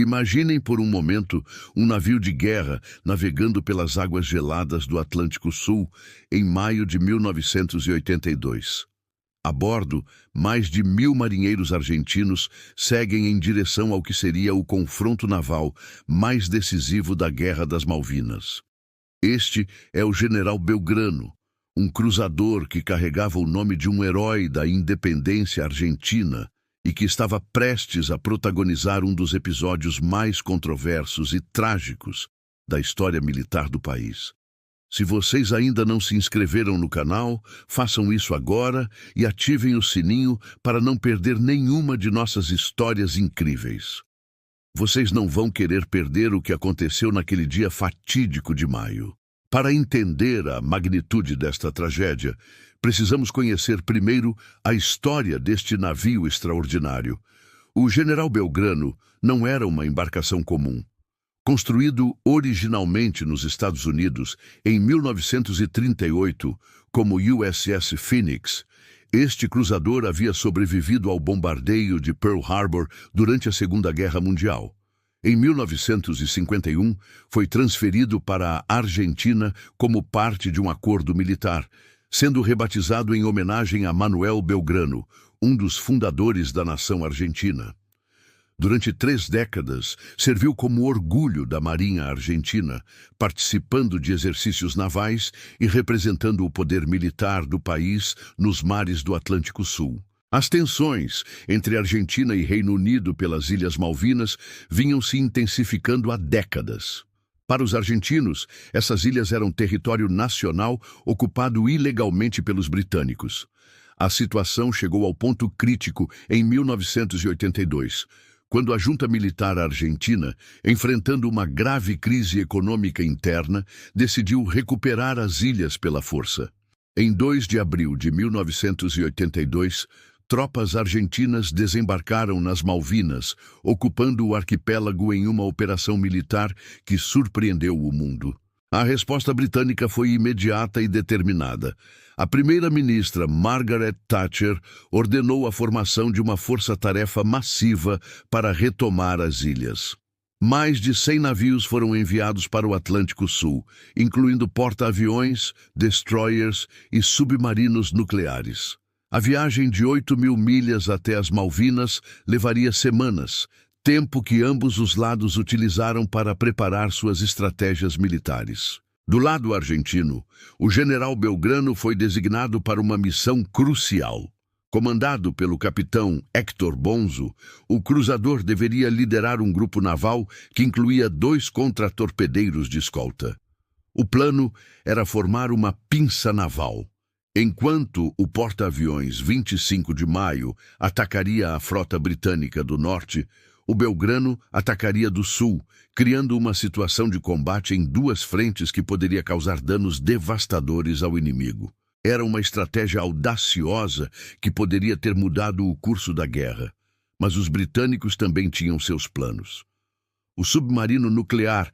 Imaginem por um momento um navio de guerra navegando pelas águas geladas do Atlântico Sul em maio de 1982. A bordo, mais de 1.000 marinheiros argentinos seguem em direção ao que seria o confronto naval mais decisivo da Guerra das Malvinas. Este é o General Belgrano, um cruzador que carregava o nome de um herói da independência argentina e que estava prestes a protagonizar um dos episódios mais controversos e trágicos da história militar do país. Se vocês ainda não se inscreveram no canal, façam isso agora e ativem o sininho para não perder nenhuma de nossas histórias incríveis. Vocês não vão querer perder o que aconteceu naquele dia fatídico de maio. Para entender a magnitude desta tragédia, precisamos conhecer primeiro a história deste navio extraordinário. O General Belgrano não era uma embarcação comum. Construído originalmente nos Estados Unidos em 1938 como USS Phoenix, este cruzador havia sobrevivido ao bombardeio de Pearl Harbor durante a Segunda Guerra Mundial. Em 1951, foi transferido para a Argentina como parte de um acordo militar, sendo rebatizado em homenagem a Manuel Belgrano, um dos fundadores da nação argentina. Durante 3 décadas, serviu como orgulho da Marinha Argentina, participando de exercícios navais e representando o poder militar do país nos mares do Atlântico Sul. As tensões entre Argentina e Reino Unido pelas Ilhas Malvinas vinham se intensificando há décadas. Para os argentinos, essas ilhas eram território nacional ocupado ilegalmente pelos britânicos. A situação chegou ao ponto crítico em 1982, quando a junta militar argentina, enfrentando uma grave crise econômica interna, decidiu recuperar as ilhas pela força. Em 2 de abril de 1982, tropas argentinas desembarcaram nas Malvinas, ocupando o arquipélago em uma operação militar que surpreendeu o mundo. A resposta britânica foi imediata e determinada. A primeira-ministra Margaret Thatcher ordenou a formação de uma força-tarefa massiva para retomar as ilhas. Mais de 100 navios foram enviados para o Atlântico Sul, incluindo porta-aviões, destroyers e submarinos nucleares. A viagem de 8.000 milhas até as Malvinas levaria semanas, tempo que ambos os lados utilizaram para preparar suas estratégias militares. Do lado argentino, o general Belgrano foi designado para uma missão crucial. Comandado pelo capitão Héctor Bonzo, o cruzador deveria liderar um grupo naval que incluía 2 contratorpedeiros de escolta. O plano era formar uma pinça naval. Enquanto o porta-aviões 25 de maio atacaria a frota britânica do norte, o Belgrano atacaria do sul, criando uma situação de combate em 2 frentes que poderia causar danos devastadores ao inimigo. Era uma estratégia audaciosa que poderia ter mudado o curso da guerra, mas os britânicos também tinham seus planos. O submarino nuclear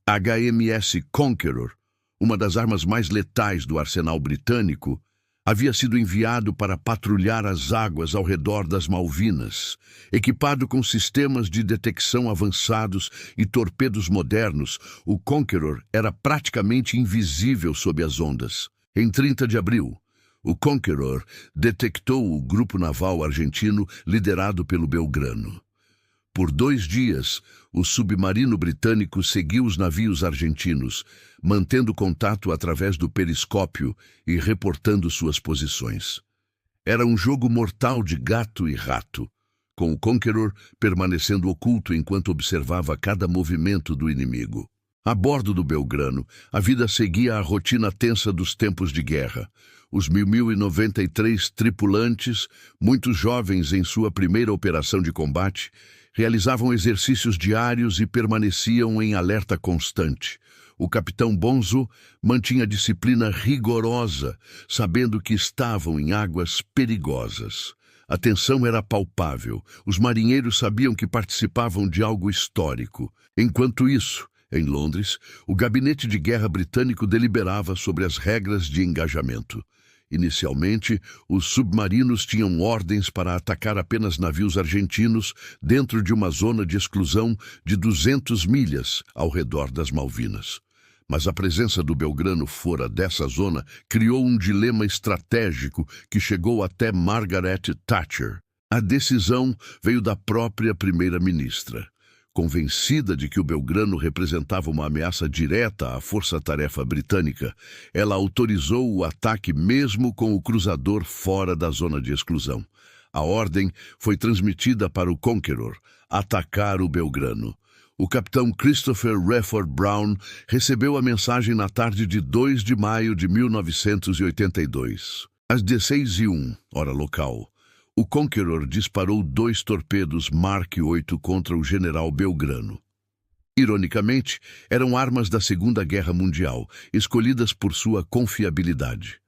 HMS Conqueror, uma das armas mais letais do arsenal britânico, havia sido enviado para patrulhar as águas ao redor das Malvinas. Equipado com sistemas de detecção avançados e torpedos modernos, o Conqueror era praticamente invisível sob as ondas. Em 30 de abril, o Conqueror detectou o grupo naval argentino liderado pelo Belgrano. Por 2 dias, o submarino britânico seguiu os navios argentinos, mantendo contato através do periscópio e reportando suas posições. Era um jogo mortal de gato e rato, com o Conqueror permanecendo oculto enquanto observava cada movimento do inimigo. A bordo do Belgrano, a vida seguia a rotina tensa dos tempos de guerra. Os 1.093 tripulantes, muitos jovens em sua primeira operação de combate, realizavam exercícios diários e permaneciam em alerta constante. O capitão Bonzo mantinha disciplina rigorosa, sabendo que estavam em águas perigosas. A tensão era palpável. Os marinheiros sabiam que participavam de algo histórico. Enquanto isso, em Londres, o gabinete de guerra britânico deliberava sobre as regras de engajamento. Inicialmente, os submarinos tinham ordens para atacar apenas navios argentinos dentro de uma zona de exclusão de 200 milhas ao redor das Malvinas. Mas a presença do Belgrano fora dessa zona criou um dilema estratégico que chegou até Margaret Thatcher. A decisão veio da própria primeira-ministra. Convencida de que o Belgrano representava uma ameaça direta à força-tarefa britânica, ela autorizou o ataque mesmo com o cruzador fora da zona de exclusão. A ordem foi transmitida para o Conqueror atacar o Belgrano. O capitão Christopher Refford Brown recebeu a mensagem na tarde de 2 de maio de 1982. Às 16h01, hora local, o Conqueror disparou 2 torpedos Mark 8 contra o general Belgrano. Ironicamente, eram armas da Segunda Guerra Mundial, escolhidas por sua confiabilidade.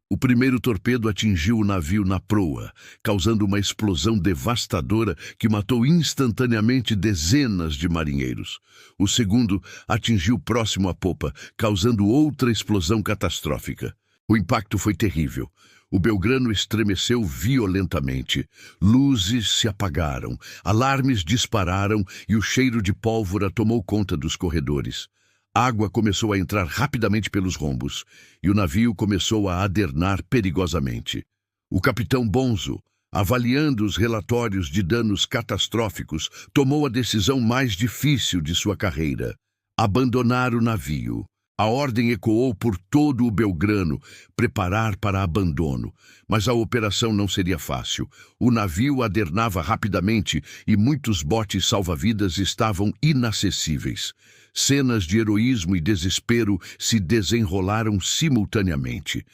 O primeiro torpedo atingiu o navio na proa, causando uma explosão devastadora que matou instantaneamente dezenas de marinheiros. O segundo atingiu próximo à popa, causando outra explosão catastrófica. O impacto foi terrível. O Belgrano estremeceu violentamente. Luzes se apagaram, alarmes dispararam e o cheiro de pólvora tomou conta dos corredores. Água começou a entrar rapidamente pelos rombos e o navio começou a adernar perigosamente. O capitão Bonzo, avaliando os relatórios de danos catastróficos, tomou a decisão mais difícil de sua carreira: abandonar o navio. A ordem ecoou por todo o Belgrano, preparar para abandono. Mas a operação não seria fácil. O navio adernava rapidamente e muitos botes salva-vidas estavam inacessíveis. Cenas de heroísmo e desespero se desenrolaram simultaneamente.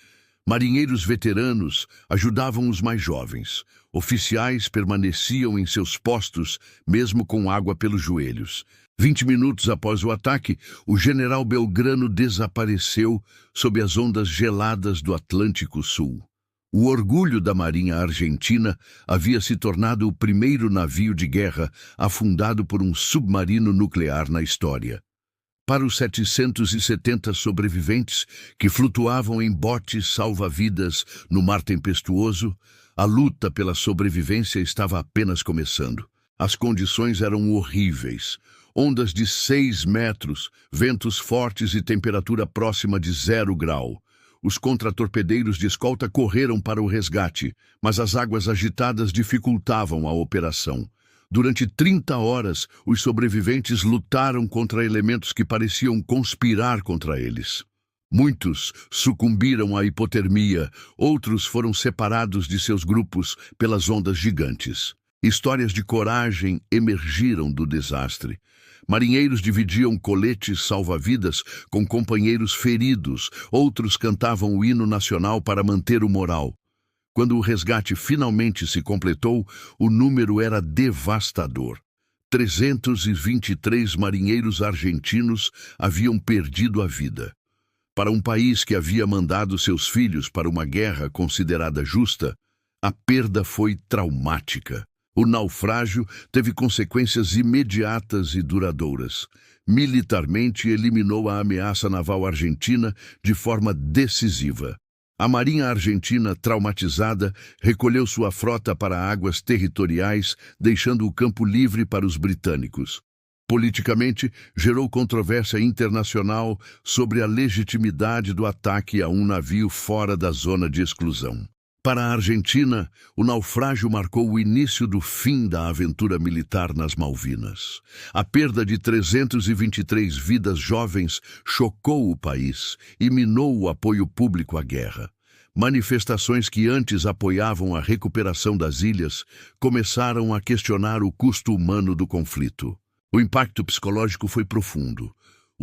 Marinheiros veteranos ajudavam os mais jovens. Oficiais permaneciam em seus postos, mesmo com água pelos joelhos. 20 minutos após o ataque, o general Belgrano desapareceu sob as ondas geladas do Atlântico Sul. O orgulho da Marinha Argentina havia se tornado o primeiro navio de guerra afundado por um submarino nuclear na história. Para os 770 sobreviventes que flutuavam em botes salva-vidas no mar tempestuoso, a luta pela sobrevivência estava apenas começando. As condições eram horríveis. Ondas de 6 metros, ventos fortes e temperatura próxima de 0 grau. Os contratorpedeiros de escolta correram para o resgate, mas as águas agitadas dificultavam a operação. Durante 30 horas, os sobreviventes lutaram contra elementos que pareciam conspirar contra eles. Muitos sucumbiram à hipotermia, outros foram separados de seus grupos pelas ondas gigantes. Histórias de coragem emergiram do desastre. Marinheiros dividiam coletes salva-vidas com companheiros feridos, outros cantavam o hino nacional para manter o moral. Quando o resgate finalmente se completou, o número era devastador. 323 marinheiros argentinos haviam perdido a vida. Para um país que havia mandado seus filhos para uma guerra considerada justa, a perda foi traumática. O naufrágio teve consequências imediatas e duradouras. Militarmente, eliminou a ameaça naval argentina de forma decisiva. A Marinha Argentina, traumatizada, recolheu sua frota para águas territoriais, deixando o campo livre para os britânicos. Politicamente, gerou controvérsia internacional sobre a legitimidade do ataque a um navio fora da zona de exclusão. Para a Argentina, o naufrágio marcou o início do fim da aventura militar nas Malvinas. A perda de 323 vidas jovens chocou o país e minou o apoio público à guerra. Manifestações que antes apoiavam a recuperação das ilhas começaram a questionar o custo humano do conflito. O impacto psicológico foi profundo.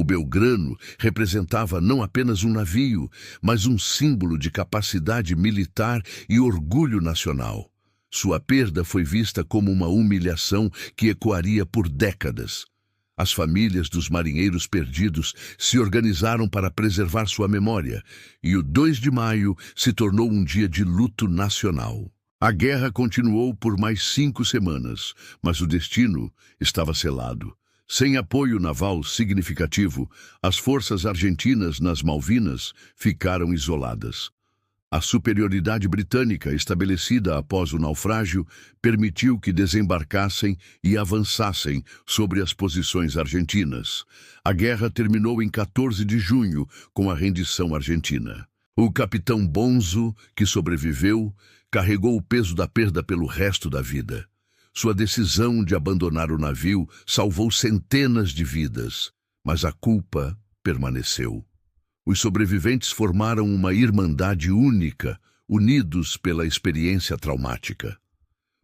O Belgrano representava não apenas um navio, mas um símbolo de capacidade militar e orgulho nacional. Sua perda foi vista como uma humilhação que ecoaria por décadas. As famílias dos marinheiros perdidos se organizaram para preservar sua memória, e o 2 de maio se tornou um dia de luto nacional. A guerra continuou por mais 5 semanas, mas o destino estava selado. Sem apoio naval significativo, as forças argentinas nas Malvinas ficaram isoladas. A superioridade britânica, estabelecida após o naufrágio, permitiu que desembarcassem e avançassem sobre as posições argentinas. A guerra terminou em 14 de junho, com a rendição argentina. O capitão Bonzo, que sobreviveu, carregou o peso da perda pelo resto da vida. Sua decisão de abandonar o navio salvou centenas de vidas, mas a culpa permaneceu. Os sobreviventes formaram uma irmandade única, unidos pela experiência traumática.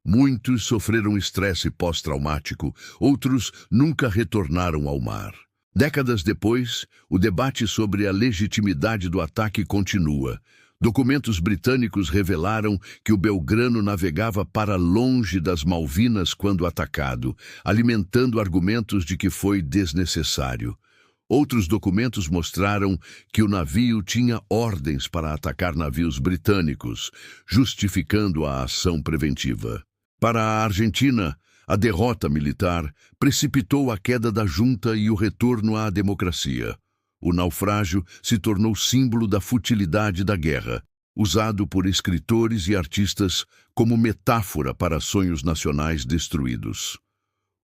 Muitos sofreram estresse pós-traumático, outros nunca retornaram ao mar. Décadas depois, o debate sobre a legitimidade do ataque continua. Documentos britânicos revelaram que o Belgrano navegava para longe das Malvinas quando atacado, alimentando argumentos de que foi desnecessário. Outros documentos mostraram que o navio tinha ordens para atacar navios britânicos, justificando a ação preventiva. Para a Argentina, a derrota militar precipitou a queda da junta e o retorno à democracia. O naufrágio se tornou símbolo da futilidade da guerra, usado por escritores e artistas como metáfora para sonhos nacionais destruídos.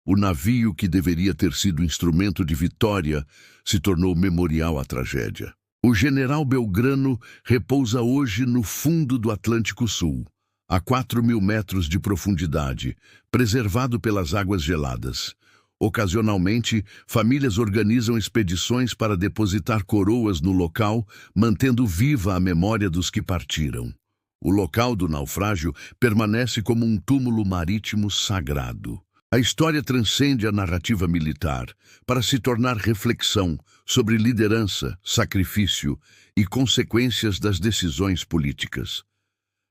O navio que deveria ter sido instrumento de vitória se tornou memorial à tragédia. O general Belgrano repousa hoje no fundo do Atlântico Sul, a 4.000 metros de profundidade, preservado pelas águas geladas. Ocasionalmente, famílias organizam expedições para depositar coroas no local, mantendo viva a memória dos que partiram. O local do naufrágio permanece como um túmulo marítimo sagrado. A história transcende a narrativa militar para se tornar reflexão sobre liderança, sacrifício e consequências das decisões políticas.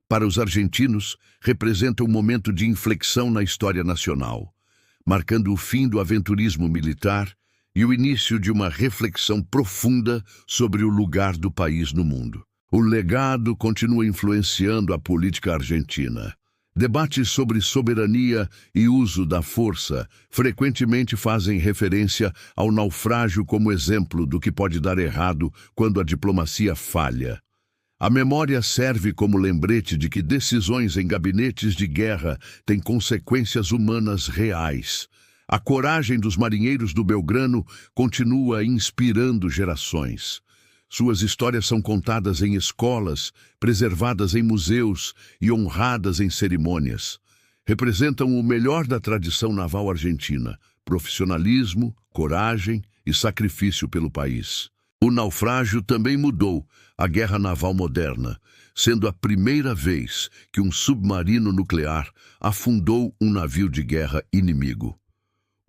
Para os argentinos, representa um momento de inflexão na história nacional, marcando o fim do aventurismo militar e o início de uma reflexão profunda sobre o lugar do país no mundo. O legado continua influenciando a política argentina. Debates sobre soberania e uso da força frequentemente fazem referência ao naufrágio como exemplo do que pode dar errado quando a diplomacia falha. A memória serve como lembrete de que decisões em gabinetes de guerra têm consequências humanas reais. A coragem dos marinheiros do Belgrano continua inspirando gerações. Suas histórias são contadas em escolas, preservadas em museus e honradas em cerimônias. Representam o melhor da tradição naval argentina: profissionalismo, coragem e sacrifício pelo país. O naufrágio também mudou a guerra naval moderna, sendo a primeira vez que um submarino nuclear afundou um navio de guerra inimigo.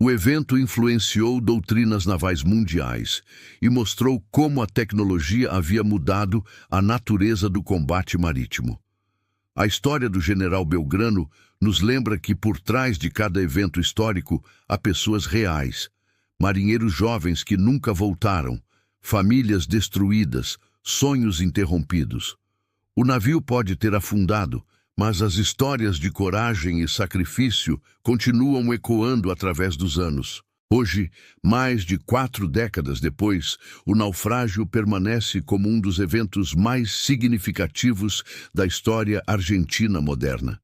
O evento influenciou doutrinas navais mundiais e mostrou como a tecnologia havia mudado a natureza do combate marítimo. A história do general Belgrano nos lembra que por trás de cada evento histórico há pessoas reais, marinheiros jovens que nunca voltaram, famílias destruídas, sonhos interrompidos. O navio pode ter afundado, mas as histórias de coragem e sacrifício continuam ecoando através dos anos. Hoje, mais de 4 décadas depois, o naufrágio permanece como um dos eventos mais significativos da história argentina moderna.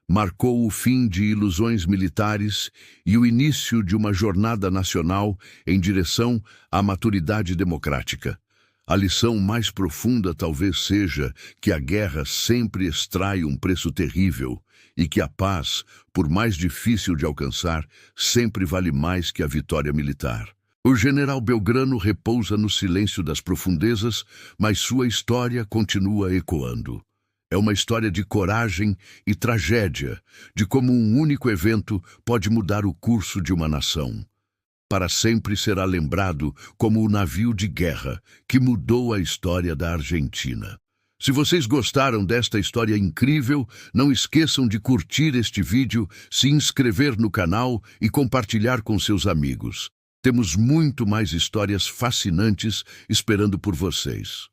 Marcou o fim de ilusões militares e o início de uma jornada nacional em direção à maturidade democrática. A lição mais profunda talvez seja que a guerra sempre extrai um preço terrível e que a paz, por mais difícil de alcançar, sempre vale mais que a vitória militar. O general Belgrano repousa no silêncio das profundezas, mas sua história continua ecoando. É uma história de coragem e tragédia, de como um único evento pode mudar o curso de uma nação. Para sempre será lembrado como o navio de guerra que mudou a história da Argentina. Se vocês gostaram desta história incrível, não esqueçam de curtir este vídeo, se inscrever no canal e compartilhar com seus amigos. Temos muito mais histórias fascinantes esperando por vocês.